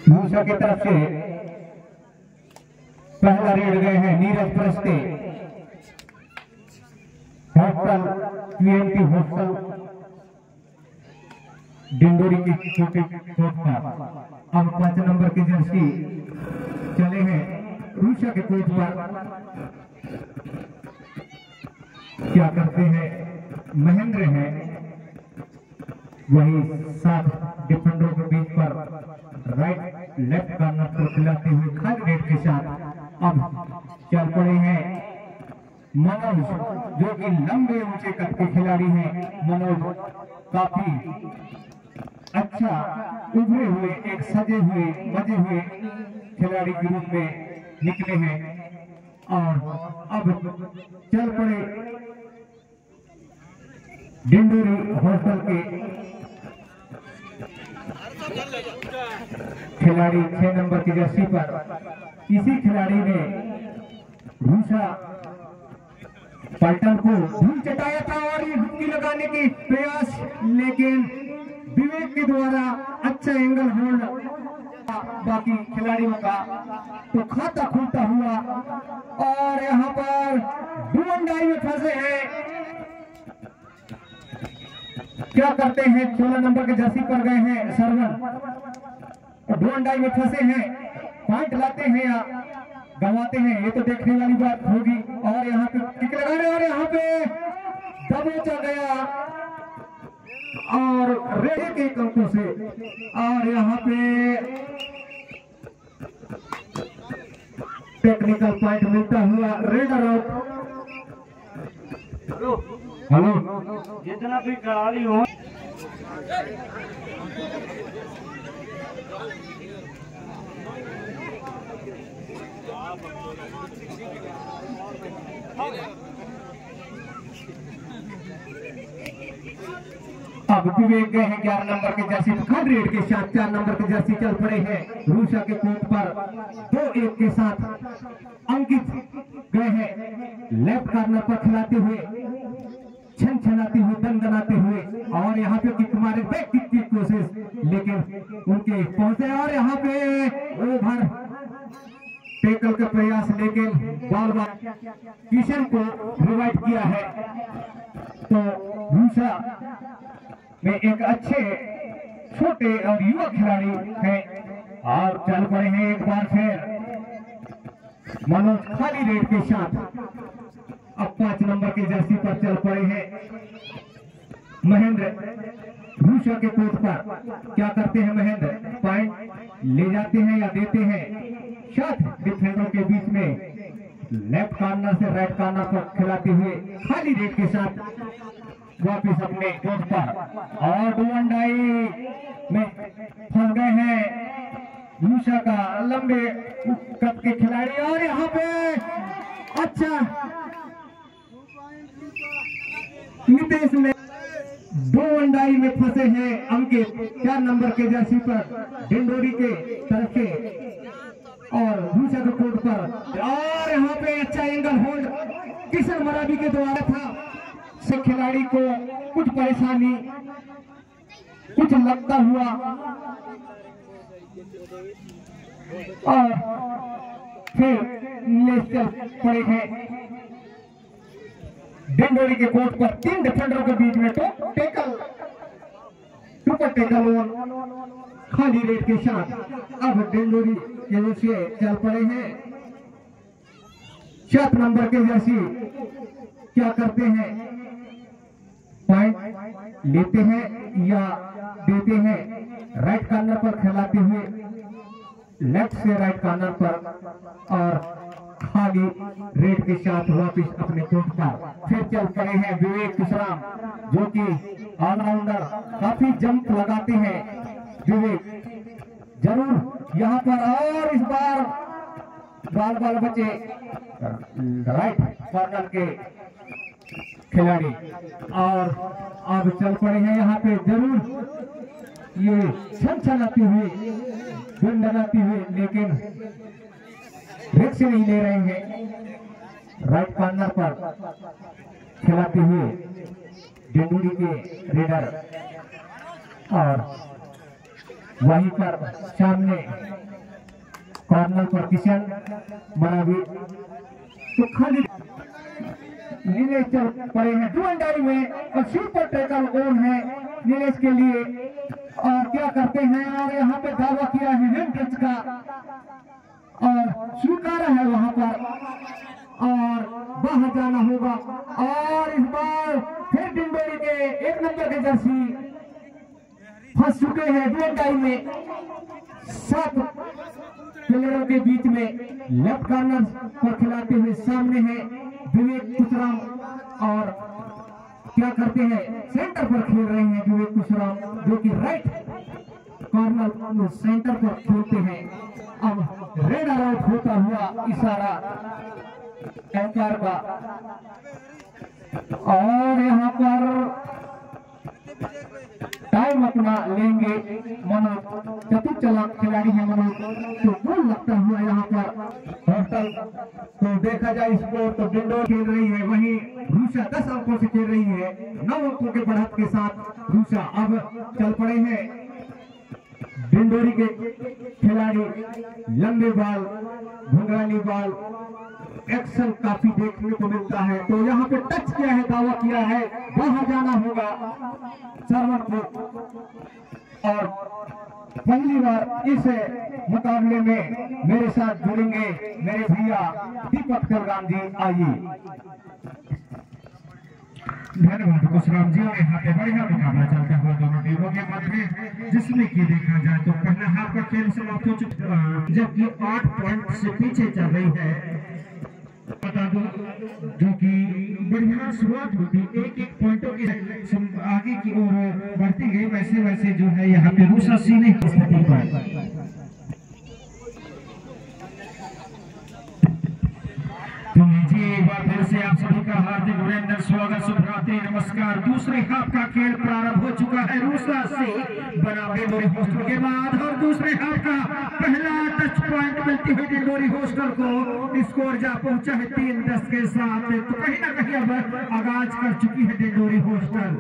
मूसा की तरफ से पहला रेड गए हैं नीरज प्रस्ते हॉस्टल पीएमटी हॉस्टल डिंडोरी की छोटे कोर्ट पर। अब 5 नंबर की जर्सी चले हैं रूसा के कोर्ट पर। क्या करते हैं महेंद्र हैं, वही 7 डिफेंडरों के बीच पर राइट लेफ्ट कॉर्नर पर खिलाते हुए खाली रेड के साथ अब चल पड़े हैं मनोज, जो कि लंबे ऊंचे कद के खिलाड़ी हैं। मनोज काफी अच्छा उभरे हुए, एक सजे हुए मजे हुए खिलाड़ी के रूप में निकले हैं और अब चल पड़े डिंडोरी हॉस्टल के खिलाड़ी 6 नंबर की जर्सी पर। इसी खिलाड़ी ने रूसा पलटन को धूल चटाया था और ये डुबकी लगाने की प्रयास, लेकिन विवेक के द्वारा अच्छा एंगल होल्ड बाकी खिलाड़ियों का, तो खाता खुलता हुआ और यहाँ पर डुमंडाई में फंसे हैं। क्या करते हैं 16 नंबर के जर्सी पर गए हैं सरवन, डुमंडाई में फंसे हैं, पॉइंट लाते हैं या गंवाते हैं, ये तो देखने वाली बात होगी। और यहाँ पे किक लगाने और यहाँ पे दबोचा गया और रेड के अंकों से, और यहाँ पे टेक्निकल पॉइंट मिलता हुआ रेड आउट। हेलो जितना भी खिलाड़ी हो अब विवेक गए हैं 11 नंबर के जर्सी खाली रेड के साथ। 4 नंबर के जर्सी चल पड़े हैं रूसा के कोर्ट पर 2-1 के साथ। अंकित गए हैं लेफ्ट कॉर्नर पर खिलाते हुए, छन छनाते हुए, दनदनाते हुए, और यहाँ पे किक मारे, बैक किक की कोशिश, लेकिन उनके पहुंचे और यहाँ पे ओवर टेकल का प्रयास, लेकिन बार बार किशन को रिवाइव किया है। तो रूसा में एक अच्छे छोटे और युवा खिलाड़ी हैं और चल पड़े हैं एक बार फिर मनोज खाली रेड के साथ। अब 5 नंबर की जर्सी पर चल पड़े हैं महेंद्र रूसा के कोर्ट पर। क्या करते हैं महेंद्र, पॉइंट ले जाते हैं या देते हैं? 7 डिफेंडरों के बीच में लेफ्ट कॉर्नर से राइट कॉर्नर पर खिलाते हुए खाली रेड के साथ वापिस अपने कोर्ट पर, और डुमंडाई में फंस गए हैं रूसा का लंबे कद के खिलाड़ी, और यहाँ पे अच्छा नितेश में डुमंडाई में फंसे हैं अंकित 4 नंबर के जर्सी पर डिंडोरी के तरफ से और रूसा के कोर्ट पर, और यहाँ पे अच्छा एंगल होल्ड किशन मराबी के द्वारा था। से खिलाड़ी को कुछ परेशानी, कुछ लगता हुआ, और फिर चल पड़े हैं डिंडोरी के कोर्ट पर 3 डिफेंडरों के बीच में। तो टेकल सुपर टेकल खाली रेड के साथ अब डिंडोरी के ओर से चल पड़े हैं 7 नंबर के जर्सी। क्या करते हैं, पॉइंट लेते हैं या देते हैं? राइट कॉर्नर पर खिलाते हुए लेफ्ट से राइट कॉर्नर पर और खाली रेड के साथ वापिस अपने कोर्ट पर। फिर चल पड़े हैं विवेक कुशराम, जो कि ऑलराउंडर, काफी जंप लगाते हैं विवेक जरूर यहाँ पर, और इस बार बाल बचे राइट कॉर्नर के खिलाड़ी, और अब चल पड़े हैं यहाँ पे जरूर ये छन छनाते हुए, डनाते हुए, लेकिन रिक्स नहीं ले रहे हैं। राइट कॉर्नर पर खिलाते हुए डिंडोरी के रेडर, और वहीं पर सामने कॉर्नर पर किशन मनावी तो खाली नीलेश चल पड़े हैं डुअल में और सुपर टैकल ऑन है नीलेश के लिए और क्या करते हैं और यहाँ पे दावा किया है हैंड का और स्वीकारा है वहां पर और बाहर जाना होगा और इस बार फिर डिंडोरी के 1 नंबर के जर्सी फंस चुके हैं डुअल में 7 प्लेयरों के बीच में लेफ्ट कॉर्नर पर खिलाते हुए सामने है विवेक कुशराम और क्या करते हैं सेंटर पर खेल रहे हैं विवेक कुशराम जो कि राइट कॉर्नर सेंटर पर खेलते हैं। अब रेड आउट होता हुआ इशारा एंकर का और यहाँ पर टाइम अपना लेंगे मनोज चतुर चालाक खिलाड़ी है मनोज तो गोल लगता हुआ यहाँ पर हॉस्टल तो देखा जाए स्कोर तो डिंडोर खेल रही है वहीं रूषा 10 अंकों से खेल रही है 9 अंकों के बढ़त के साथ रूषा अब चल पड़े हैं डिंडोरी के खिलाड़ी लंबे बाल घुंघराली बाल एक्शन काफी देखने को मिलता है तो यहाँ पे टच किया है दावा किया है बाहर जाना होगा सरवर को और पहली बार इस मुकाबले में मेरे साथ जुड़ेंगे मेरे भैया दीपक कलगाम जी आइए। धन्यवाद कुशराम जी। और यहाँ पे बढ़िया मुकाबला चलता हुआ दोनों टीमों के मध्य जिसमें कि देखा जाए तो पहले हाफ का खेल समाप्त हो चुका जबकि 8 पॉइंट से पीछे चल रही है बता दो जो कि बढ़िया शुरुआत होती एक पॉइंटों की आगे की ओर बढ़ती गई वैसे वैसे जो है यहाँ पे रूसा सीने की स्थिति पर तो लीजिए एक बार फिर से आप सभी का हार्दिक अभिनंदन स्वागत शुभरात्रि नमस्कार। दूसरे हाफ का खेल प्रारंभ हो चुका है रूसा से बनाम डिंडोरी हॉस्टल के बाद और दूसरे हाफ का पहला टच पॉइंट मिलती हुई डिंडोरी हॉस्टल को स्कोर जा पहुंचा है 3-10 के साथ तो कहीं ना कहीं अब आगाज कर चुकी है डिंडोरी हॉस्टल।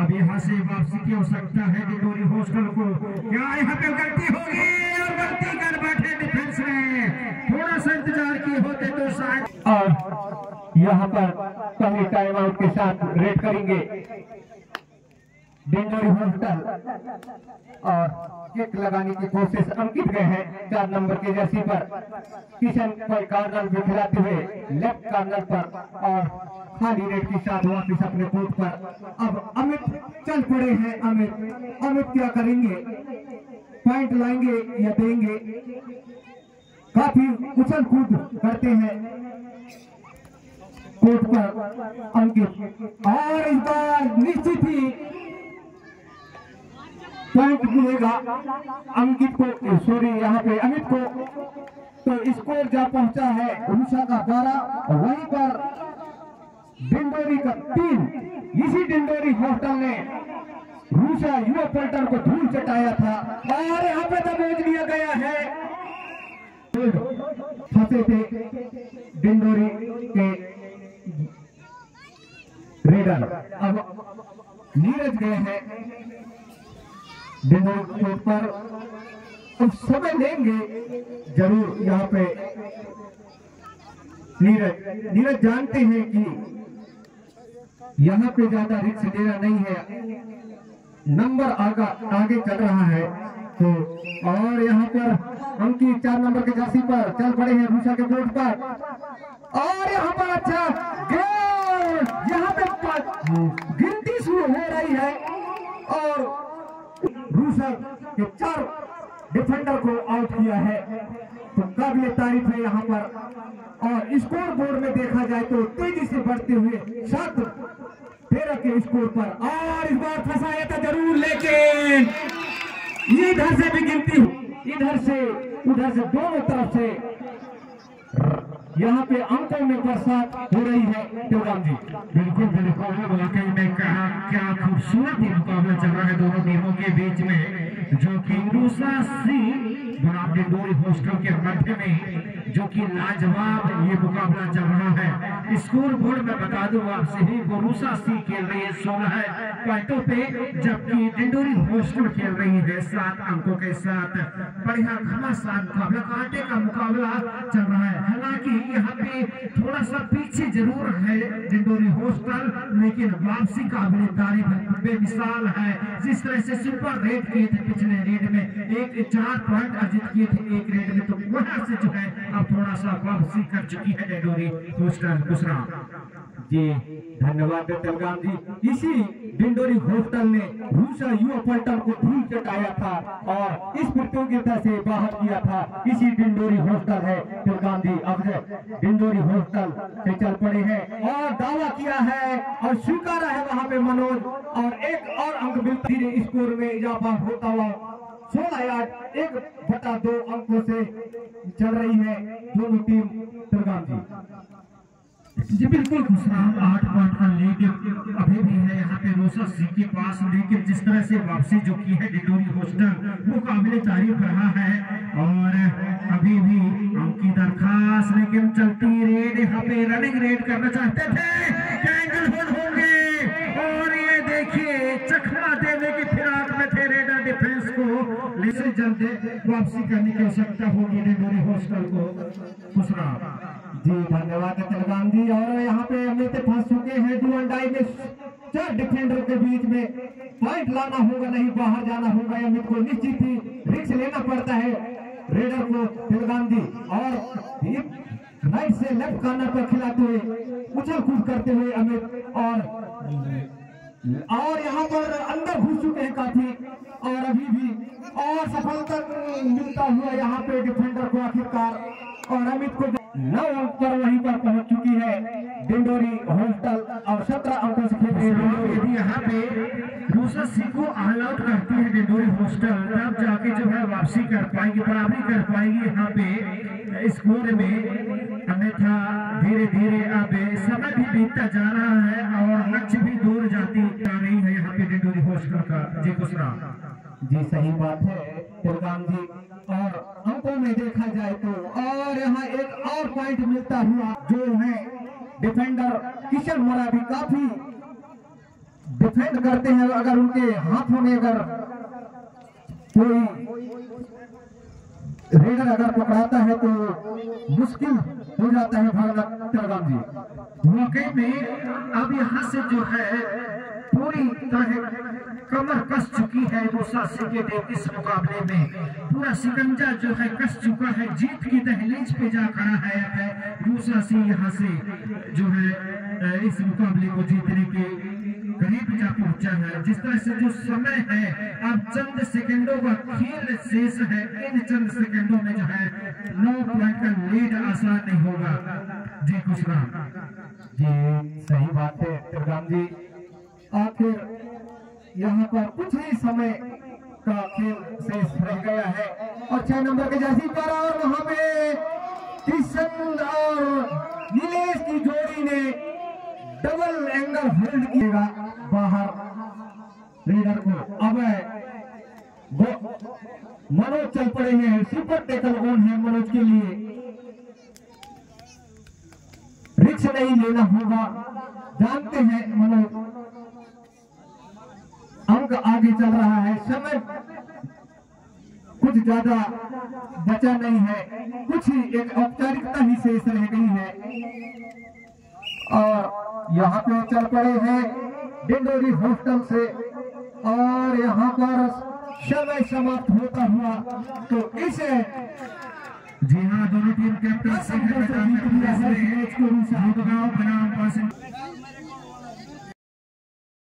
अब यहाँ से वापसी की आवश्यकता है डिंडोरी हॉस्टल को क्या यहाँ पे गलती होगी और गलती कर बैठे डिफेंस में थोड़ा सा इंतजार किए होते तो शायद और यहाँ पर पहले टाइम आउट के साथ रेड करेंगे डिंडोरी हॉस्टल और किक लगाने की कोशिश अंकित गए हैं 4 नंबर के जर्सी पर किशन पर कॉर्नर में खिलाते हुए लेफ्ट कॉर्नर पर और खाली रेड के साथ वापिस अपने कोर्ट पर। अब अमित चल पड़े हैं अमित क्या करेंगे पॉइंट लाएंगे या देंगे काफी उछल कूद करते हैं कोर्ट पर अंकित और इस बार निश्चित ही पॉइंट मिलेगा अंकित को सॉरी यहाँ पे अमित को तो स्कोर जा पहुंचा है रूषा का 12 वहीं पर डिंडोरी का 3। इसी डिंडोरी हॉस्टल ने रूषा युवा पलटन को धूल चटाया था और यहाँ पे दबोच लिया गया है फंसे थे डिंडोरी के रेडर। अब नीरज गए हैं डिंडोरी के ऊपर अब समय लेंगे जरूर यहाँ पे नीरज जानते हैं कि यहाँ पे ज्यादा रिस्क लेना नहीं है नंबर आगे चल रहा है तो और यहाँ पर अंकित 4 नंबर के जर्सी पर चल पड़े हैं रूषा के बोर्ड पर और यहाँ पर अच्छा यहाँ पे गिनती शुरू हो रही है और रूषा के 4 डिफेंडर को आउट किया है तो काबिल तारीफ है यहाँ पर। और स्कोर बोर्ड में देखा जाए तो तेजी से बढ़ते हुए 7-13 के स्कोर पर और इस बार फंसाया था जरूर लेकिन इधर से भी गिनती इधर से उधर से दोनों तरफ से यहाँ पे अंकों में बरसात हो रही है देवराम जी। बिल्कुल बिल्कुल वाकई में कहा क्या खूबसूरत ही मुकाबला चल रहा है दोनों टीमों के बीच में जो कि रूसा सी बनाम डिंडोरी हॉस्टल के मध्य में जो कि लाजवाब ये मुकाबला चल रहा है। स्कोर बोर्ड में बता दूं आपसे ही रूसा सी खेल रही है 16 पॉइंटों पे, जबकि डिंडोरी हॉस्टल खेल रही है 7 अंकों के साथ। बढ़िया घमासान मुकाबला, कांटे का मुकाबला चल रहा है। हालांकि यहाँ पे थोड़ा सा पीछे जरूर है डिंडोरी हॉस्टल, लेकिन वापसी काबिल तारीफ बेमिसाल है। जिस तरह से सुपर रेड किए थे पिछले रेड में, 4 पॉइंट अर्जित किए थे एक रेड में, तो वहां से जो है अब थोड़ा सा वापसी कर चुकी है डिंडोरी हॉस्टल। दूसरा जी धन्यवाद तेलगाम जी। इसी डिंडोरी हॉस्टल ने रूसा युवा पलटन को धूल चटाया था और इस प्रतियोगिता से बाहर किया था। इसी डिंडोरी हॉस्टल है तेलगाम जी। अब डिंडोरी हॉस्टल से चल पड़े हैं और दावा किया है और स्वीकारा है वहां पे मनोज, और एक और अंक मिलती स्कोर में इजाफा होता हुआ 16 यार्ड 1/2 अंकों से चल रही है दोनों टीम तेलगाम जी। जी बिल्कुल खुशराम, 8 पॉइंट का लीड अभी भी है यहाँ पे रूसा सी के पास, लेकिन जिस तरह से वापसी जो की है डिंडोरी हॉस्टल वो काबिल तारीफ रहा है। और अभी भी उनकी दरखास्त लेकिन चलती रेड, यहाँ पे रनिंग रेड करना चाहते थे, कैंगल होल्ड होंगे और ये देखिए चखना देने की फिराक में थे रेडर डिफेंस को, लेकिन जल्द वापसी करने की आवश्यकता होगी डिंडोरी हॉस्टल को। खुशराम जी धन्यवाद तेलगाम जी। और यहाँ पे अमित फंस चुके हैं डुअंडाई में 4 डिफेंडर के बीच में। पॉइंट लाना होगा, नहीं बाहर जाना होगा। अमित को निश्चित ही रिस्क लेना पड़ता है रेडर को तेलगाम जी। और राइट से लेफ्ट कॉर्नर पर खिलाते हुए उछल कूद करते हुए अमित, और यहाँ पर अंदर घुस चुके हैं काफी, और अभी भी और सफलता मिलता हुआ यहाँ पे डिफेंडर को आखिरकार, और अमित को 9 अंक पर वहीं पर पहुंच चुकी है डिंडोरी हॉस्टल और 17 अंकों से खेल रही। यदि यहाँ पे रूसा सी को ऑल आउट करती है डिंडोरी हॉस्टल, तब जाके जो है वापसी कर पाएगी, बराबरी कर पाएगी यहाँ पे स्कोर में। अन्यथा धीरे धीरे अब समय भी बीतता जा रहा है और लक्ष्य भी दूर जाती जा रही है यहाँ पे डिंडोरी हॉस्टल का। जी खुशरा जी सही बात है तेलगाम जी। और अंकों में देखा जाए तो और यहाँ एक और पॉइंट मिलता हुआ जो है डिफेंडर किशन मराठी काफी डिफेंड करते हैं। अगर उनके हाथों में अगर कोई रेडर अगर पकड़ाता है तो मुश्किल हो जाता है भागना तेलगाम जी। वाकई में अब यहाँ से जो है पूरी तरह कमर कस चुकी है रूसा सी के टीम इस मुकाबले में। पूरा शिकंजा जो है कस चुका है, जीत की दहलीज पे जा खड़ा है रूसा सी। यहाँ से जो है इस मुकाबले को जीतने के करीब जा पहुंचा है। जिस तरह से जो समय है, अब चंद सेकंडों का खेल शेष है, इन चंद सेकंडों में जो है 9 पॉइंट का लीड आसान नहीं होगा। जी खुशराम जी सही बात है तेलगाम जी। आखिर यहाँ पर कुछ ही समय का खेल शेष रह गया है और 6 नंबर के जर्सी पर, और वहां पे किशन और नीलेश की जोड़ी ने डबल एंगल होल्ड किएगा बाहर रेडर को। अब मनोज चल पड़े हैं, सुपर टैकल ऑन है मनोज के लिए, रिस्क नहीं लेना होगा, जानते हैं मनोज। अंक आगे चल रहा है, समय कुछ ज्यादा बचा नहीं है, कुछ ही एक औपचारिकता ही शेष रह गई है। और यहाँ पे चल पड़े हैं डिंडोरी हॉस्टल से, और यहाँ पर समय समाप्त होता हुआ तो इसे जी हाँ दोनों टीम कैप्टन